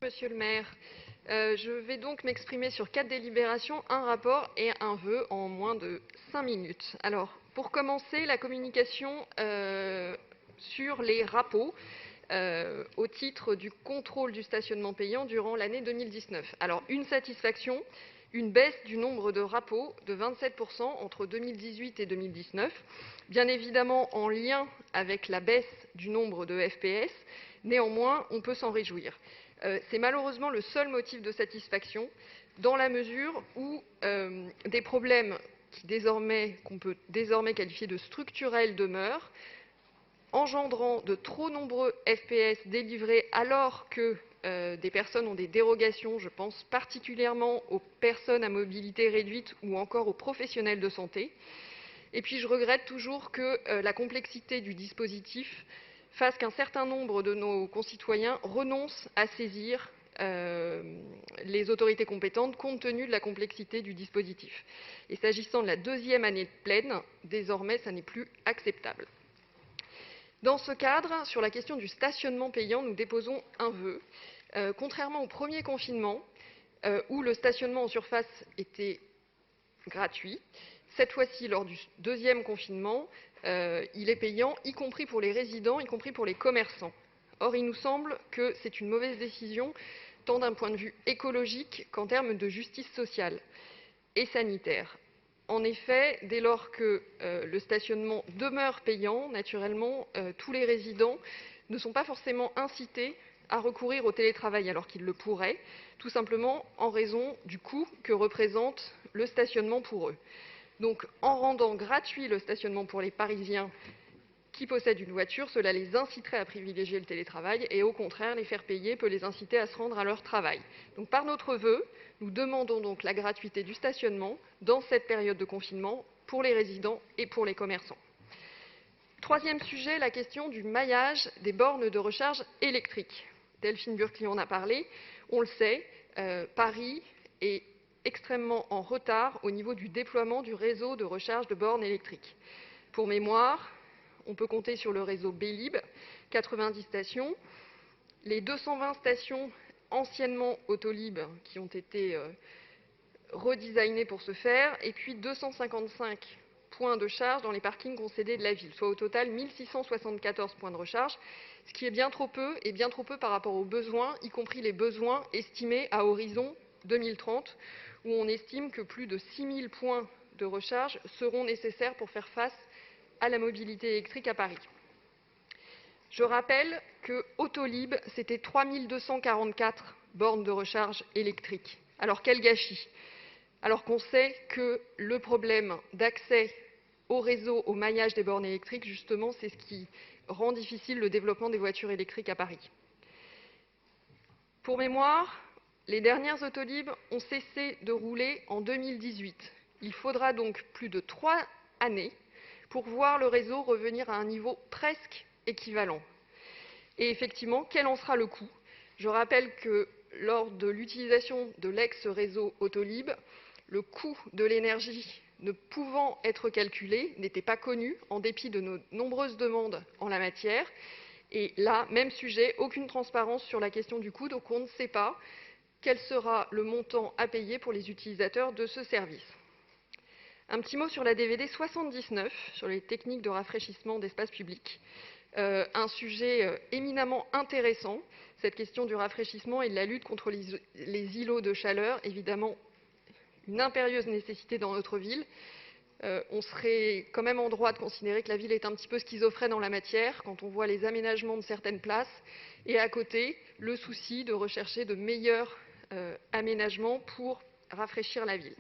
Monsieur le maire, je vais donc m'exprimer sur 4 délibérations, un rapport et un vœu en moins de 5 minutes. Alors, pour commencer, la communication sur les rapports au titre du contrôle du stationnement payant durant l'année 2019. Alors, une satisfaction, une baisse du nombre de rapports de 27% entre 2018 et 2019, bien évidemment en lien avec la baisse du nombre de FPS. Néanmoins, on peut s'en réjouir. C'est malheureusement le seul motif de satisfaction, dans la mesure où des problèmes qu'on peut désormais qualifier de structurels demeurent, engendrant de trop nombreux FPS délivrés alors que des personnes ont des dérogations. Je pense particulièrement aux personnes à mobilité réduite ou encore aux professionnels de santé. Et puis je regrette toujours que la complexité du dispositif fasse qu'un certain nombre de nos concitoyens renoncent à saisir les autorités compétentes compte tenu de la complexité du dispositif. Et s'agissant de la deuxième année pleine, désormais, ça n'est plus acceptable. Dans ce cadre, sur la question du stationnement payant, nous déposons un vœu. Contrairement au premier confinement, où le stationnement en surface était gratuit, cette fois-ci, lors du deuxième confinement, il est payant, y compris pour les résidents, y compris pour les commerçants. Or, il nous semble que c'est une mauvaise décision, tant d'un point de vue écologique qu'en termes de justice sociale et sanitaire. En effet, dès lors que le stationnement demeure payant, naturellement, tous les résidents ne sont pas forcément incités à recourir au télétravail alors qu'ils le pourraient, tout simplement en raison du coût que représente le stationnement pour eux. Donc, en rendant gratuit le stationnement pour les Parisiens qui possèdent une voiture, cela les inciterait à privilégier le télétravail et, au contraire, les faire payer peut les inciter à se rendre à leur travail. Donc, par notre vœu, nous demandons donc la gratuité du stationnement dans cette période de confinement pour les résidents et pour les commerçants. Troisième sujet, la question du maillage des bornes de recharge électrique. Delphine Burkli en a parlé. On le sait, Paris est extrêmement en retard au niveau du déploiement du réseau de recharge de bornes électriques. Pour mémoire, on peut compter sur le réseau Bélib, 90 stations, les 220 stations anciennement Autolib qui ont été redesignées pour ce faire, et puis 255 points de charge dans les parkings concédés de la ville, soit au total 1674 points de recharge, ce qui est bien trop peu, et bien trop peu par rapport aux besoins, y compris les besoins estimés à horizon 2030, où on estime que plus de 6000 points de recharge seront nécessaires pour faire face à la mobilité électrique à Paris. Je rappelle que Autolib, c'était 3244 bornes de recharge électrique. Alors quel gâchis! Alors qu'on sait que le problème d'accès au réseau, au maillage des bornes électriques, justement, c'est ce qui rend difficile le développement des voitures électriques à Paris. Pour mémoire, les dernières Autolib ont cessé de rouler en 2018. Il faudra donc plus de 3 années pour voir le réseau revenir à un niveau presque équivalent. Et effectivement, quel en sera le coût? Je rappelle que lors de l'utilisation de l'ex-réseau Autolib, le coût de l'énergie ne pouvant être calculé n'était pas connu, en dépit de nos nombreuses demandes en la matière. Et là, même sujet, aucune transparence sur la question du coût, donc on ne sait pas quel sera le montant à payer pour les utilisateurs de ce service. Un petit mot sur la DVD 79, sur les techniques de rafraîchissement d'espace public. Un sujet éminemment intéressant, cette question du rafraîchissement et de la lutte contre les îlots de chaleur, évidemment une impérieuse nécessité dans notre ville. On serait quand même en droit de considérer que la ville est un petit peu schizophrène en la matière, quand on voit les aménagements de certaines places, et à côté, le souci de rechercher de meilleurs aménagements pour rafraîchir la ville.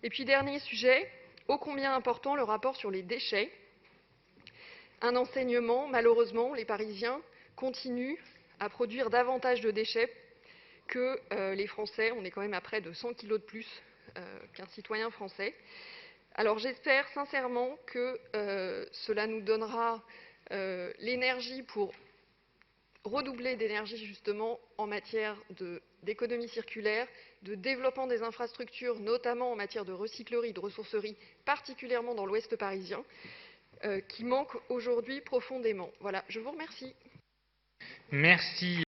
Et puis, dernier sujet, ô combien important, le rapport sur les déchets. Un enseignement, malheureusement, les Parisiens continuent à produire davantage de déchets que les Français. On est quand même à près de 100 kg de plus qu'un citoyen français. Alors j'espère sincèrement que cela nous donnera l'énergie pour redoubler d'énergie justement en matière d'économie circulaire, de développement des infrastructures, notamment en matière de recyclerie, de ressourcerie, particulièrement dans l'ouest parisien, qui manque aujourd'hui profondément. Voilà, je vous remercie. Merci.